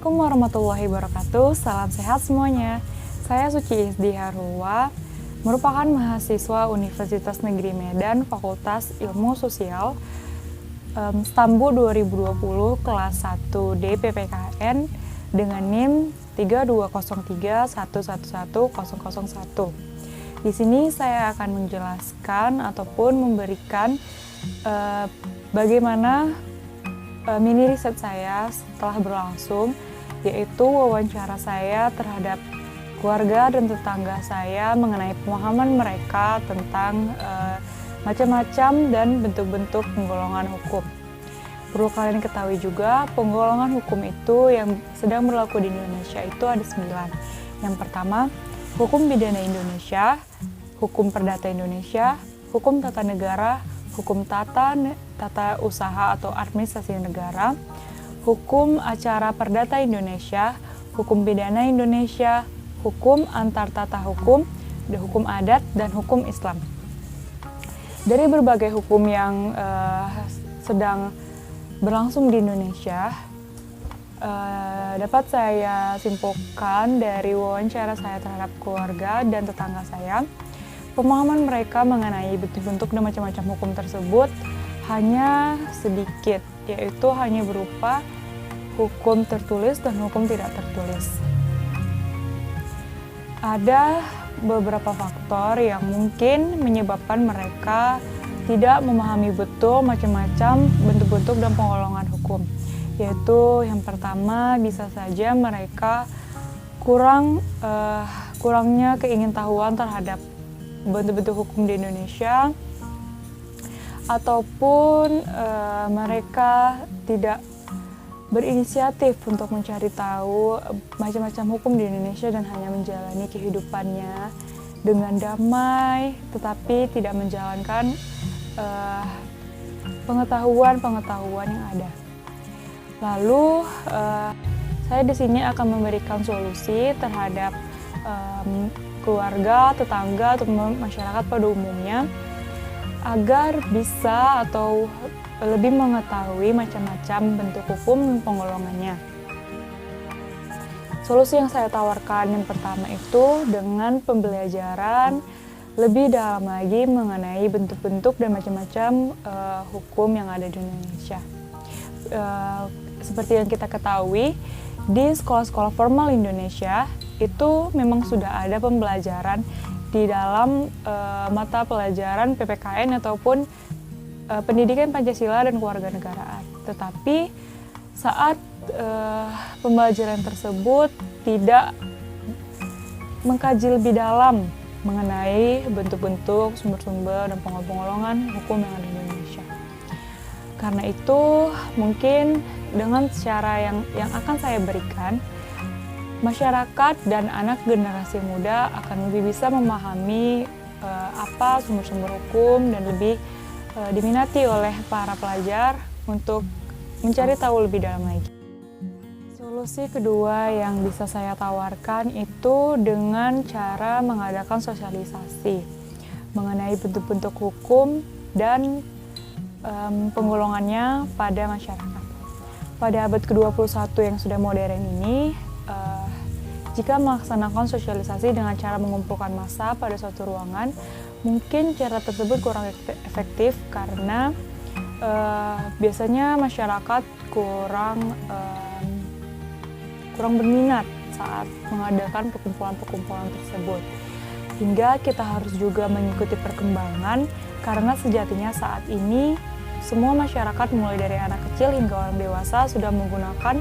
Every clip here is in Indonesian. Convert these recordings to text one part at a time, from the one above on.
Assalamualaikum warahmatullahi wabarakatuh. Salam sehat semuanya. Saya Suci Isdi Harulwa, merupakan mahasiswa Universitas Negeri Medan, Fakultas Ilmu Sosial, Stambu 2020 kelas 1D PPKN dengan NIM 3203111001. Di sini saya akan menjelaskan ataupun memberikan bagaimana mini riset saya setelah berlangsung, yaitu wawancara saya terhadap keluarga dan tetangga saya mengenai pemahaman mereka tentang macam-macam dan bentuk-bentuk penggolongan hukum. Perlu kalian ketahui juga, penggolongan hukum itu yang sedang berlaku di Indonesia itu ada 9. Yang pertama, hukum pidana Indonesia, hukum perdata Indonesia, hukum tata negara, hukum tata usaha atau administrasi negara, hukum acara perdata Indonesia, hukum pidana Indonesia, hukum antar tata hukum, hukum adat, dan hukum Islam. Dari berbagai hukum yang sedang berlangsung di Indonesia, dapat saya simpulkan dari wawancara saya terhadap keluarga dan tetangga saya, pemahaman mereka mengenai bentuk-bentuk dan macam-macam hukum tersebut hanya sedikit, yaitu hanya berupa hukum tertulis dan hukum tidak tertulis. Ada beberapa faktor yang mungkin menyebabkan mereka tidak memahami betul macam-macam bentuk-bentuk dan penggolongan hukum, yaitu yang pertama bisa saja mereka kurangnya keingintahuan terhadap bentuk-bentuk hukum di Indonesia, ataupun mereka tidak berinisiatif untuk mencari tahu macam-macam hukum di Indonesia dan hanya menjalani kehidupannya dengan damai, tetapi tidak menjalankan pengetahuan yang ada. Lalu saya di sini akan memberikan solusi terhadap keluarga, tetangga, atau masyarakat pada umumnya agar bisa atau lebih mengetahui macam-macam bentuk hukum dan penggolongannya. Solusi yang saya tawarkan yang pertama itu dengan pembelajaran lebih dalam lagi mengenai bentuk-bentuk dan macam-macam hukum yang ada di Indonesia. Seperti yang kita ketahui, di sekolah-sekolah formal Indonesia itu memang sudah ada pembelajaran di dalam mata pelajaran PPKN ataupun pendidikan Pancasila dan kewarganegaraan. Tetapi saat pembelajaran tersebut tidak mengkaji lebih dalam mengenai bentuk-bentuk, sumber-sumber, dan penggolongan hukum yang ada di Indonesia. Karena itu mungkin dengan cara yang akan saya berikan, masyarakat dan anak generasi muda akan lebih bisa memahami apa sumber-sumber hukum dan lebih diminati oleh para pelajar untuk mencari tahu lebih dalam lagi. Solusi kedua yang bisa saya tawarkan itu dengan cara mengadakan sosialisasi mengenai bentuk-bentuk hukum dan penggolongannya pada masyarakat. Pada abad ke-21 yang sudah modern ini, jika melaksanakan sosialisasi dengan cara mengumpulkan massa pada suatu ruangan, mungkin cara tersebut kurang efektif karena biasanya masyarakat kurang berminat saat mengadakan perkumpulan-perkumpulan tersebut. Hingga kita harus juga mengikuti perkembangan karena sejatinya saat ini semua masyarakat mulai dari anak kecil hingga orang dewasa sudah menggunakan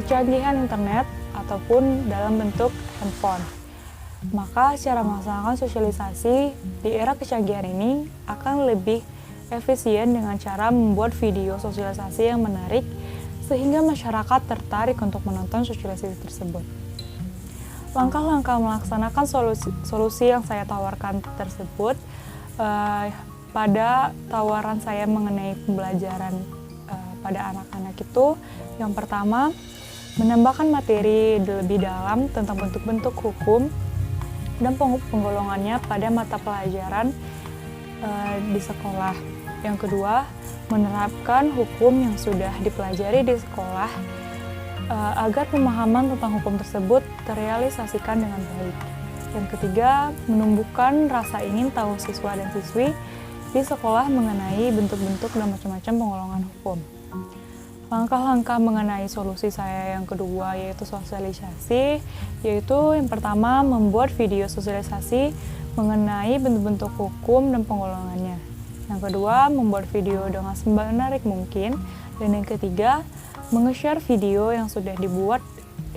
kecanggihan internet ataupun dalam bentuk handphone. Maka cara melaksanakan sosialisasi di era kecanggihan ini akan lebih efisien dengan cara membuat video sosialisasi yang menarik sehingga masyarakat tertarik untuk menonton sosialisasi tersebut. Langkah-langkah melaksanakan solusi yang saya tawarkan tersebut pada tawaran saya mengenai pembelajaran pada anak-anak itu, yang pertama, menambahkan materi lebih dalam tentang bentuk-bentuk hukum dan penggolongannya pada mata pelajaran di sekolah. Yang kedua, menerapkan hukum yang sudah dipelajari di sekolah agar pemahaman tentang hukum tersebut terrealisasikan dengan baik. Yang ketiga, menumbuhkan rasa ingin tahu siswa dan siswi di sekolah mengenai bentuk-bentuk dan macam-macam penggolongan hukum. Langkah-langkah mengenai solusi saya yang kedua yaitu sosialisasi, yaitu yang pertama membuat video sosialisasi mengenai bentuk-bentuk hukum dan penggolongannya. Yang kedua, membuat video dengan semenarik mungkin. Dan yang ketiga, menge-share video yang sudah dibuat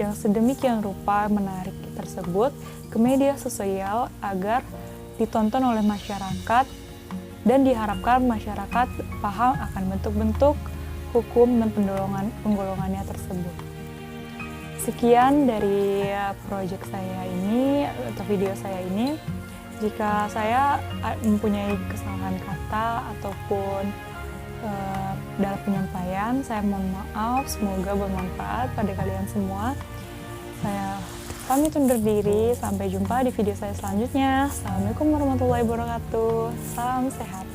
yang sedemikian rupa menarik tersebut ke media sosial agar ditonton oleh masyarakat dan diharapkan masyarakat paham akan bentuk-bentuk hukum dan penggolongannya tersebut. Sekian dari proyek saya ini atau video saya ini. Jika saya mempunyai kesalahan kata ataupun dalam penyampaian, saya mohon maaf, semoga bermanfaat pada kalian semua. Saya pamit undur diri, sampai jumpa di video saya selanjutnya. Assalamualaikum warahmatullahi wabarakatuh, salam sehat.